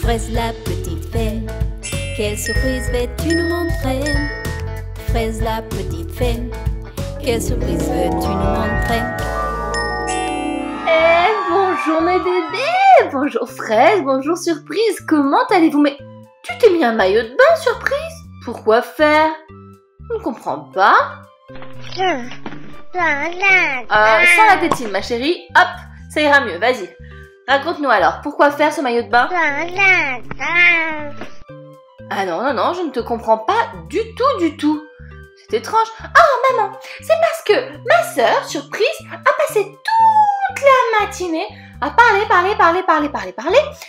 Fraise la petite fée, quelle surprise veux-tu nous montrer? Fraise la petite fée, quelle surprise veux-tu nous montrer? Bonjour mes bébés, bonjour Fraise, bonjour Surprise, comment allez-vous? Mais tu t'es mis un maillot de bain, Surprise? Pourquoi faire? Je ne comprends pas. Sans la tétine ma chérie, hop, ça ira mieux, vas-y. Raconte-nous alors, pourquoi faire ce maillot de bain? Ah non, je ne te comprends pas du tout. C'est étrange. Oh maman, c'est parce que ma sœur, Surprise, a passé toute la matinée à parler.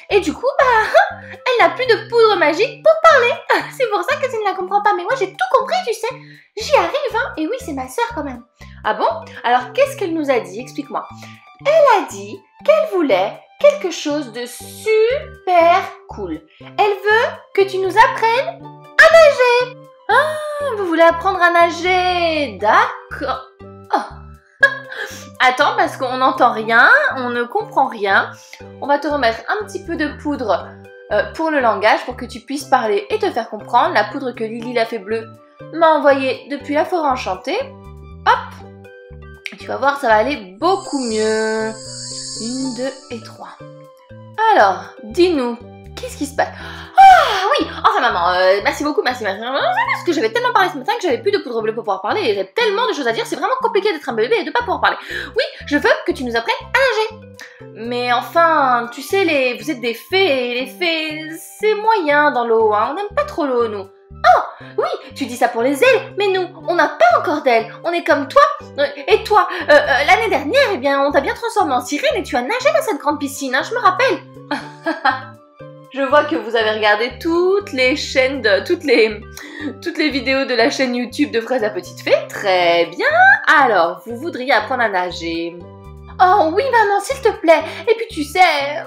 Et du coup, elle n'a plus de poudre magique pour parler. C'est pour ça que tu ne la comprends pas. Mais moi, j'ai tout compris, tu sais. J'y arrive, hein. Et oui, c'est ma sœur quand même. Ah bon? Alors, qu'est-ce qu'elle nous a dit? Explique-moi. Elle a dit qu'elle voulait quelque chose de super cool. Elle veut que tu nous apprennes à nager. Ah, vous voulez apprendre à nager? D'accord. Oh. Attends, parce qu'on n'entend rien, on ne comprend rien. On va te remettre un petit peu de poudre pour le langage, pour que tu puisses parler et te faire comprendre. La poudre que Lily, la fée bleue, m'a envoyée depuis la forêt enchantée. Hop! Tu vas voir, ça va aller beaucoup mieux. 1, 2 et 3. Alors, dis-nous, qu'est-ce qui se passe? Ah oui, enfin maman, merci beaucoup, merci. Parce que j'avais tellement parlé ce matin que j'avais plus de poudre bleue pour pouvoir parler et j'avais tellement de choses à dire, c'est vraiment compliqué d'être un bébé et de pas pouvoir parler. Oui, je veux que tu nous apprennes à nager. Mais enfin, tu sais, vous êtes des fées et les fées, c'est moyen dans l'eau, hein, on n'aime pas trop l'eau, nous. Oh, oui, tu dis ça pour les ailes, mais nous, on n'a pas encore d'ailes, on est comme toi. Et toi, l'année dernière, eh bien, on t'a bien transformé en sirène et tu as nagé dans cette grande piscine, hein, je me rappelle. Je vois que vous avez regardé toutes les chaînes, toutes les vidéos de la chaîne YouTube de Fraise la petite fée. Très bien. Alors, vous voudriez apprendre à nager? Oh oui maman, s'il te plaît. Et puis tu sais,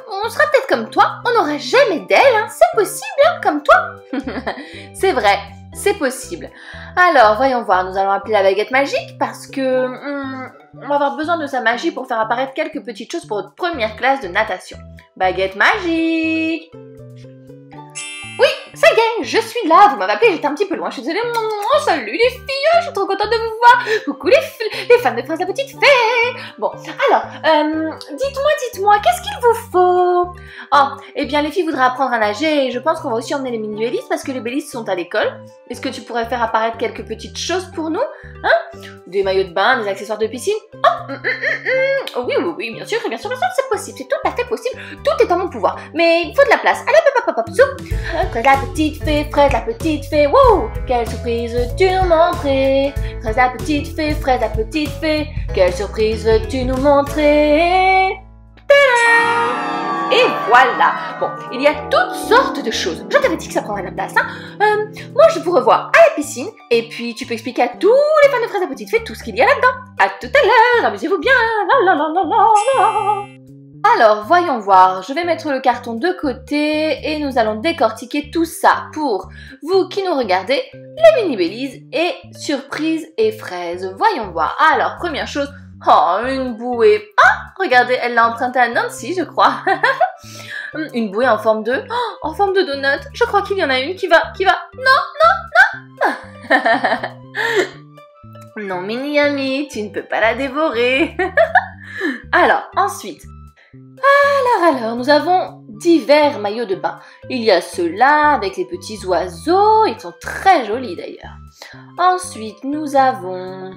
on sera peut-être comme toi, on n'aura jamais d'ailes, hein. C'est possible, hein, comme toi. C'est vrai, c'est possible. Alors, voyons voir, nous allons appeler la baguette magique parce que on va avoir besoin de sa magie pour faire apparaître quelques petites choses pour notre première classe de natation. Baguette magique! Oui, ça y est, je suis là. Vous m'avez appelé, j'étais un petit peu loin. Je suis désolée. Oh, salut les filles, je suis trop contente de vous voir. Coucou les fans de Fraise la petite fée. Bon, alors, dites-moi, qu'est-ce qu'il vous faut? Oh, eh bien, les filles voudraient apprendre à nager et je pense qu'on va aussi emmener les mini-bélisses parce que les bélisses sont à l'école. Est-ce que tu pourrais faire apparaître quelques petites choses pour nous? Hein? Des maillots de bain, des accessoires de piscine? Oh, oui, bien sûr, c'est possible, c'est tout à fait possible. Tout est en mon pouvoir, mais il faut de la place. Allez, hop, soup. Fraise la petite fée, wow! Quelle surprise veux-tu nous montrer? Fraise la petite fée, quelle surprise veux-tu nous montrer? Tadam! Et voilà! Bon, il y a toutes sortes de choses. Je t'avais dit que ça prendrait de la place, hein? Moi, je vous revois à la piscine, et puis tu peux expliquer à tous les fans de Fraise la petite fée tout ce qu'il y a là-dedans. À tout à l'heure, amusez-vous bien! La. Alors, voyons voir, je vais mettre le carton de côté et nous allons décortiquer tout ça pour vous qui nous regardez, les mini-bélises et Surprise et Fraise. Voyons voir. Alors, première chose, oh, une bouée. Ah, regardez, elle l'a empruntée à Nancy, je crois. Une bouée en forme de donut. Je crois qu'il y en a une qui va. Non. Non, mini-ami, tu ne peux pas la dévorer. Alors, ensuite. Alors, nous avons divers maillots de bain. Il y a ceux-là avec les petits oiseaux, ils sont très jolis d'ailleurs. Ensuite, nous avons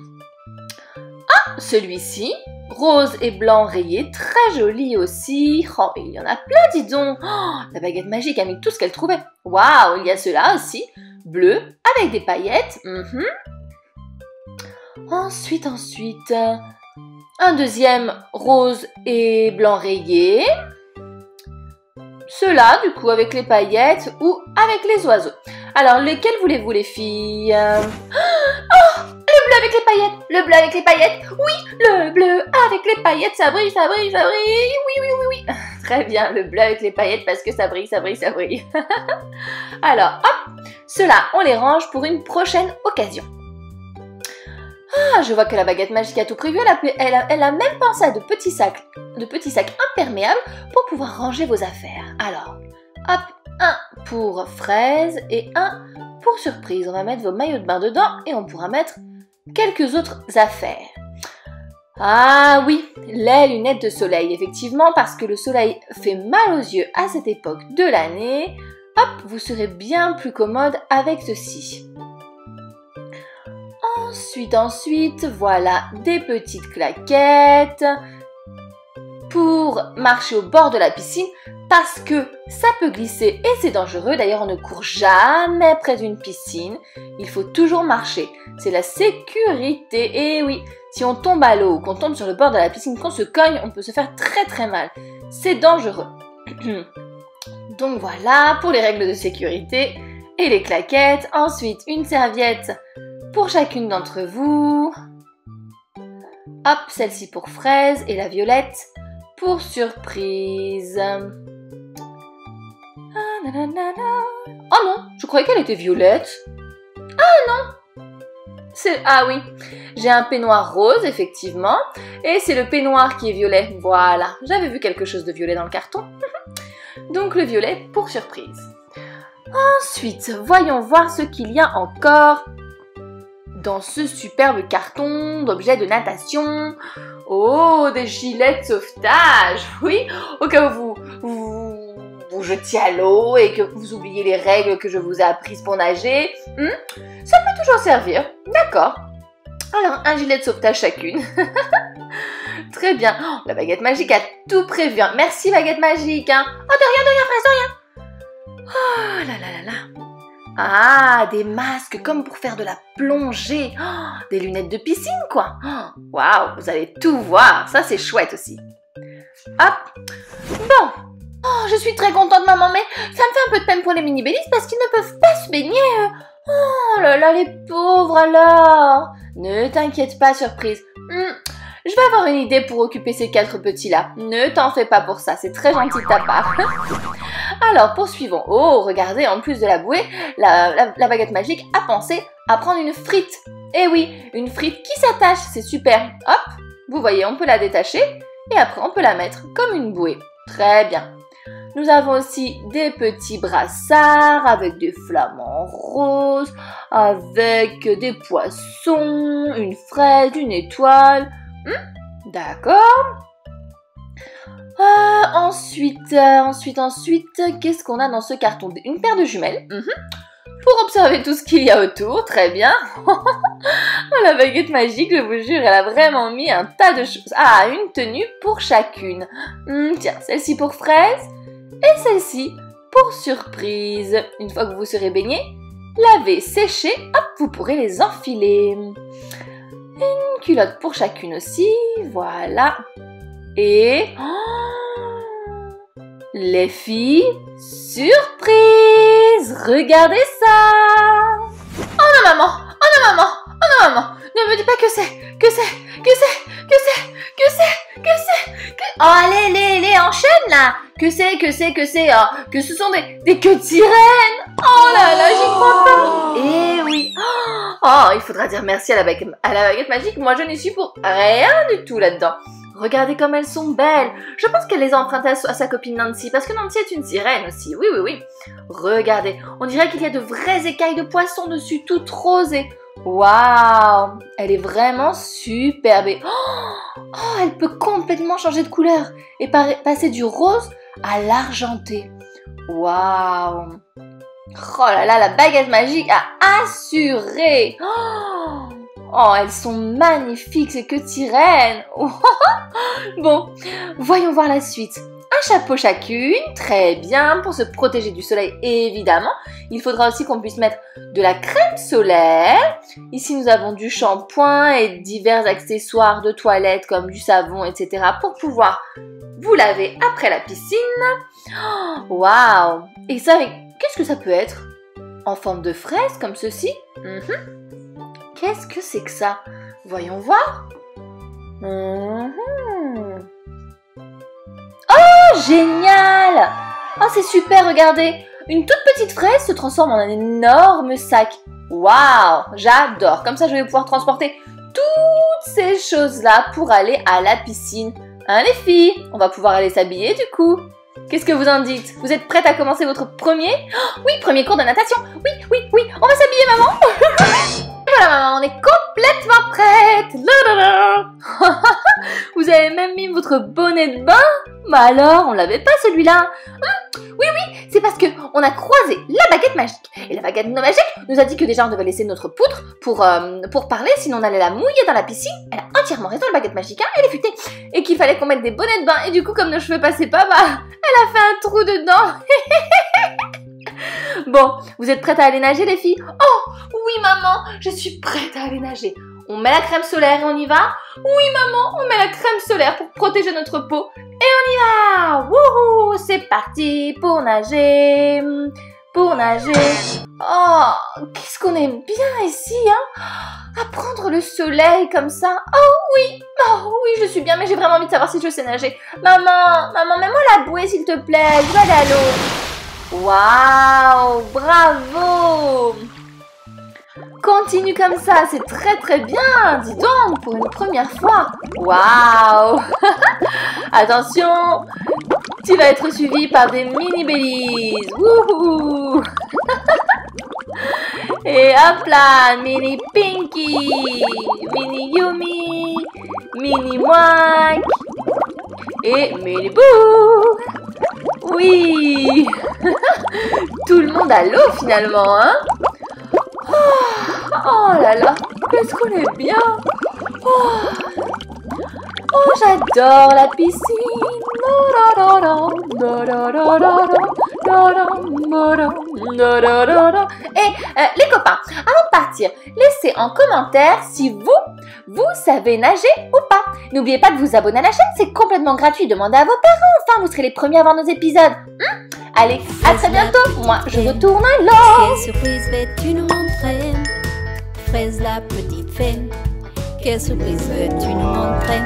celui-ci, rose et blanc rayé, très joli aussi. Oh, il y en a plein, dis donc. Oh, la baguette magique a mis tout ce qu'elle trouvait. Waouh, il y a ceux-là aussi, bleu avec des paillettes. Ensuite, un deuxième rose et blanc rayé. Ceux-là, du coup, avec les paillettes ou avec les oiseaux. Alors, lesquels voulez-vous, les filles? Oh, le bleu avec les paillettes. Le bleu avec les paillettes. Oui, le bleu avec les paillettes. Ça brille. Oui. Très bien, le bleu avec les paillettes parce que ça brille. Alors, hop, ceux-là, on les range pour une prochaine occasion. Ah, je vois que la baguette magique a tout prévu. Elle a même pensé à de petits sacs imperméables pour pouvoir ranger vos affaires. Alors, hop, pour fraise et un pour surprise. On va mettre vos maillots de bain dedans et on pourra mettre quelques autres affaires. Ah oui, les lunettes de soleil, effectivement, parce que le soleil fait mal aux yeux à cette époque de l'année. Hop, vous serez bien plus commode avec ceci. Ensuite, voilà des petites claquettes pour marcher au bord de la piscine parce que ça peut glisser et c'est dangereux. D'ailleurs, on ne court jamais près d'une piscine. Il faut toujours marcher. C'est la sécurité. Et oui, si on tombe à l'eau ou qu'on tombe sur le bord de la piscine, qu'on se cogne, on peut se faire très très mal. C'est dangereux. Donc voilà pour les règles de sécurité et les claquettes. Ensuite, une serviette pour chacune d'entre vous. Hop, celle-ci pour fraise et la violette pour surprise. Oh non, je croyais qu'elle était violette. Ah non, ah oui, j'ai un peignoir rose effectivement et c'est le peignoir qui est violet. Voilà, j'avais vu quelque chose de violet dans le carton. Donc le violet pour surprise. Ensuite, voyons voir ce qu'il y a encore dans ce superbe carton d'objets de natation. Oh, des gilets de sauvetage. Oui, au cas où vous jetiez à l'eau et que vous oubliez les règles que je vous ai apprises pour nager. Ça peut toujours servir. D'accord. Alors, un gilet de sauvetage chacune. Très bien. Oh, la baguette magique a tout prévu. Merci, baguette magique. Hein. Oh, de rien, fraise, de rien. Oh là là là là. Ah, des masques comme pour faire de la plongée. Oh, des lunettes de piscine, quoi. Waouh, vous allez tout voir. Ça, c'est chouette aussi. Hop. Bon. Oh, je suis très contente, maman, mais ça me fait un peu de peine pour les mini-bélis parce qu'ils ne peuvent pas se baigner. Oh là là, les pauvres alors. Ne t'inquiète pas, surprise. Je vais avoir une idée pour occuper ces 4 petits-là. Ne t'en fais pas pour ça, c'est très gentil de ta part. Alors, poursuivons. Oh, regardez, en plus de la bouée, la baguette magique a pensé à prendre une frite. Eh oui, une frite qui s'attache, c'est super. Hop, vous voyez, on peut la détacher et après on peut la mettre comme une bouée. Très bien. Nous avons aussi des petits brassards avec des flamants roses, avec des poissons, une fraise, une étoile. D'accord. Ensuite, qu'est-ce qu'on a dans ce carton? Une paire de jumelles. Pour observer tout ce qu'il y a autour, très bien. La baguette magique, je vous jure, elle a vraiment mis un tas de choses. Ah, une tenue pour chacune. Tiens, celle-ci pour fraise et celle-ci pour surprise. Une fois que vous serez baigné, lavez, séchez, hop, vous pourrez les enfiler. Une culotte pour chacune aussi, voilà. Et les filles, surprise! Regardez ça! Oh non maman! Oh non maman! Oh non maman! Ne me dis pas que c'est! Oh allez, enchaîne là! Que ce sont des queues de sirène! Oh là là, j'y crois pas! Eh oui! Oh, il faudra dire merci à la baguette magique, moi je n'y suis pour rien du tout là-dedans. Regardez comme elles sont belles. Je pense qu'elle les a empruntées à sa copine Nancy, parce que Nancy est une sirène aussi. Oui. Regardez, on dirait qu'il y a de vraies écailles de poisson dessus, toutes rosées. Waouh, elle est vraiment superbe. Oh, elle peut complètement changer de couleur et passer du rose à l'argenté. Waouh. Oh là là, la baguette magique a assuré. Oh, elles sont magnifiques, c'est que sirènes. Bon, voyons voir la suite. Un chapeau chacune, très bien, pour se protéger du soleil, évidemment. Il faudra aussi qu'on puisse mettre de la crème solaire. Ici, nous avons du shampoing et divers accessoires de toilette comme du savon, etc. pour pouvoir vous laver après la piscine. Waouh! Et ça, qu'est-ce que ça peut être? En forme de fraise, comme ceci? Qu'est-ce que c'est que ça? Voyons voir. Oh, génial! Oh, c'est super, regardez. Une toute petite fraise se transforme en un énorme sac. Waouh, j'adore. Comme ça, je vais pouvoir transporter toutes ces choses-là pour aller à la piscine. Hein, les filles? On va pouvoir aller s'habiller du coup. Qu'est-ce que vous en dites? Vous êtes prête à commencer votre premier? Oh, oui, premier cours de natation. Oui, oui, oui. On va s'habiller, maman. Voilà, maman, on est complètement prête. Vous avez même mis votre bonnet de bain? Bah alors, on l'avait pas celui-là. Oui, oui, c'est parce que on a croisé la baguette magique. Et la baguette magique nous a dit que déjà on devait laisser notre poutre pour parler, sinon on allait la mouiller dans la piscine. Elle a entièrement raison, la baguette magique, hein, elle est futée. Et qu'il fallait qu'on mette des bonnets de bain. Et du coup, comme nos cheveux passaient pas, bah, elle a fait un trou dedans. Bon, vous êtes prêtes à aller nager, les filles? Oh, oui, maman, je suis prête à aller nager. On met la crème solaire et on y va? Oui, maman, on met la crème solaire pour protéger notre peau. Et on y va! Wouhou! C'est parti pour nager. Pour nager. Oh, qu'est-ce qu'on aime bien ici, hein? À prendre le soleil comme ça. Oh oui, je suis bien, mais j'ai vraiment envie de savoir si je sais nager. Maman, mets-moi la bouée s'il te plaît. Je vais aller à l'eau. Waouh, bravo! Continue comme ça, c'est très très bien. Dis donc, pour une première fois. Waouh! Attention, tu vas être suivi par des mini bellies. Wouhou! Et hop là, mini Pinky, mini Yumi, mini Mouak et mini Boo. Oui! Tout le monde à l'eau finalement, hein? Oh là là, qu'est-ce qu'on est bien! Oh, j'adore la piscine! Et les copains, avant de partir, laissez en commentaire si vous savez nager ou pas. N'oubliez pas de vous abonner à la chaîne, c'est complètement gratuit. Demandez à vos parents, enfin vous serez les premiers à voir nos épisodes. Allez, à très bientôt. Moi, je retourne à l'eau. Quelle surprise veux-tu nous montrer? Fraise la petite fée. Quelle surprise veux-tu nous montrer?